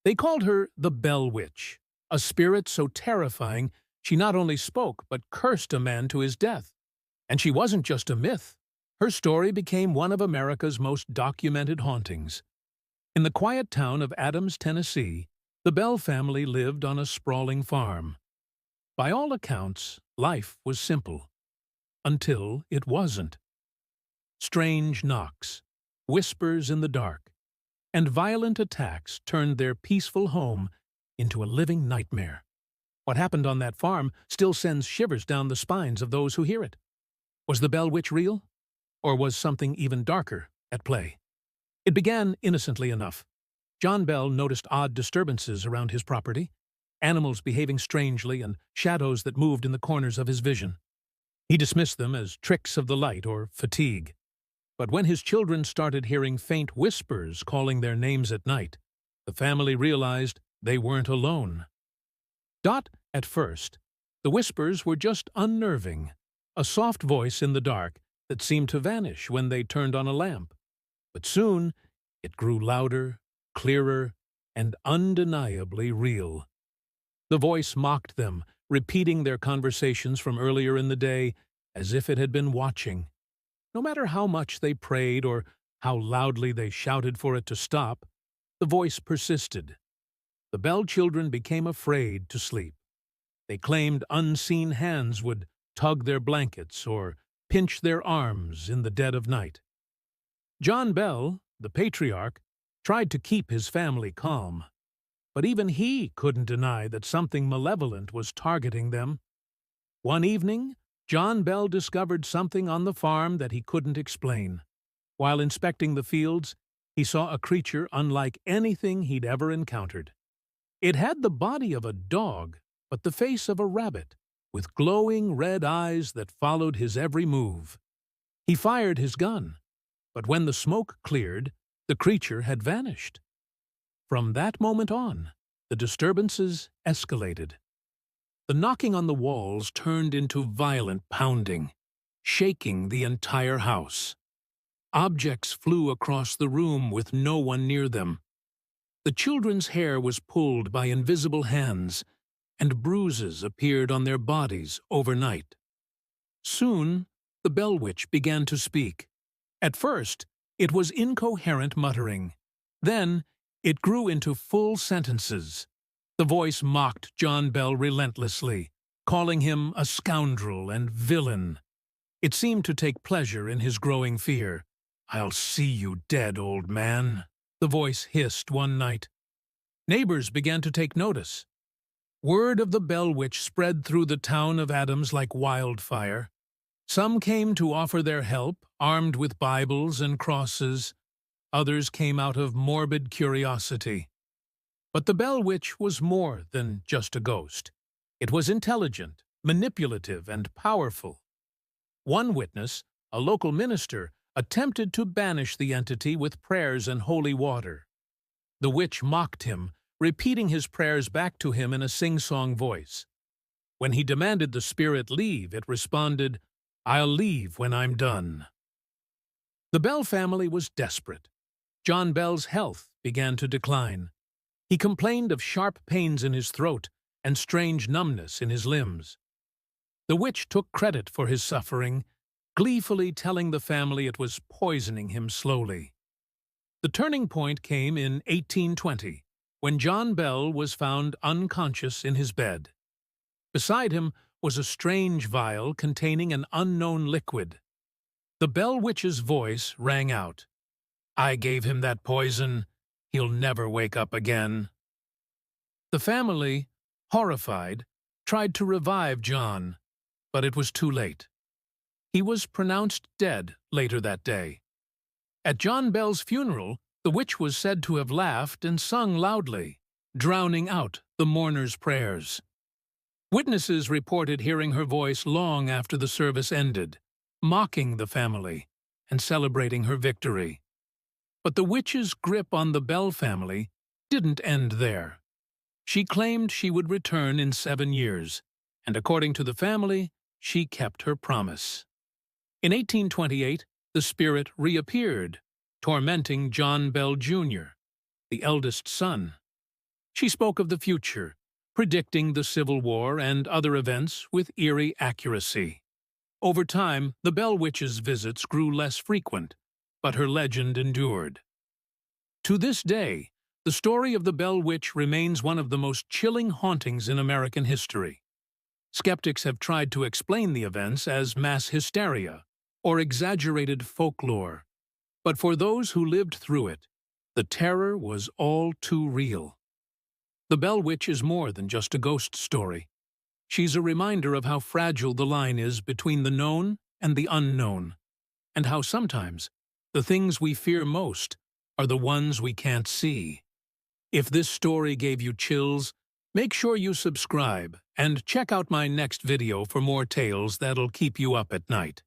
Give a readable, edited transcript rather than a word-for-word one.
They called her the Bell Witch, a spirit so terrifying she not only spoke but cursed a man to his death. And she wasn't just a myth. Her story became one of America's most documented hauntings. In the quiet town of Adams, Tennessee, the Bell family lived on a sprawling farm. By all accounts, life was simple. Until it wasn't. Strange knocks, whispers in the dark, and violent attacks turned their peaceful home into a living nightmare. What happened on that farm still sends shivers down the spines of those who hear it. Was the Bell Witch real? Or was something even darker at play? It began innocently enough. John Bell noticed odd disturbances around his property, animals behaving strangely and shadows that moved in the corners of his vision. He dismissed them as tricks of the light or fatigue. But when his children started hearing faint whispers calling their names at night, the family realized they weren't alone. At first, the whispers were just unnerving, a soft voice in the dark that seemed to vanish when they turned on a lamp. But soon, it grew louder, clearer, and undeniably real. The voice mocked them, repeating their conversations from earlier in the day as if it had been watching. No matter how much they prayed or how loudly they shouted for it to stop, the voice persisted. The Bell children became afraid to sleep. They claimed unseen hands would tug their blankets or pinch their arms in the dead of night. John Bell, the patriarch, tried to keep his family calm, but even he couldn't deny that something malevolent was targeting them. One evening, John Bell discovered something on the farm that he couldn't explain. While inspecting the fields, he saw a creature unlike anything he'd ever encountered. It had the body of a dog, but the face of a rabbit, with glowing red eyes that followed his every move. He fired his gun, but when the smoke cleared, the creature had vanished. From that moment on, the disturbances escalated. The knocking on the walls turned into violent pounding, shaking the entire house. Objects flew across the room with no one near them. The children's hair was pulled by invisible hands, and bruises appeared on their bodies overnight. Soon, the Bell Witch began to speak. At first, it was incoherent muttering. Then, it grew into full sentences. The voice mocked John Bell relentlessly, calling him a scoundrel and villain. It seemed to take pleasure in his growing fear. "I'll see you dead, old man," the voice hissed one night. Neighbors began to take notice. Word of the Bell Witch spread through the town of Adams like wildfire. Some came to offer their help, armed with Bibles and crosses. Others came out of morbid curiosity. But the Bell Witch was more than just a ghost. It was intelligent, manipulative, and powerful. One witness, a local minister, attempted to banish the entity with prayers and holy water. The witch mocked him, repeating his prayers back to him in a sing-song voice. When he demanded the spirit leave, it responded, "I'll leave when I'm done." The Bell family was desperate. John Bell's health began to decline. He complained of sharp pains in his throat and strange numbness in his limbs. The witch took credit for his suffering, gleefully telling the family it was poisoning him slowly. The turning point came in 1820, when John Bell was found unconscious in his bed. Beside him was a strange vial containing an unknown liquid. The Bell Witch's voice rang out, "I gave him that poison. He'll never wake up again." The family, horrified, tried to revive John, but it was too late. He was pronounced dead later that day. At John Bell's funeral, the witch was said to have laughed and sung loudly, drowning out the mourners' prayers. Witnesses reported hearing her voice long after the service ended, mocking the family and celebrating her victory. But the witch's grip on the Bell family didn't end there. She claimed she would return in 7 years, and according to the family, she kept her promise. In 1828, the spirit reappeared, tormenting John Bell Jr., the eldest son. She spoke of the future, predicting the Civil War and other events with eerie accuracy. Over time, the Bell Witch's visits grew less frequent, but her legend endured. To this day, the story of the Bell Witch remains one of the most chilling hauntings in American history. Skeptics have tried to explain the events as mass hysteria or exaggerated folklore, but for those who lived through it, the terror was all too real. The Bell Witch is more than just a ghost story. She's a reminder of how fragile the line is between the known and the unknown, and how sometimes the things we fear most are the ones we can't see. If this story gave you chills, make sure you subscribe and check out my next video for more tales that'll keep you up at night.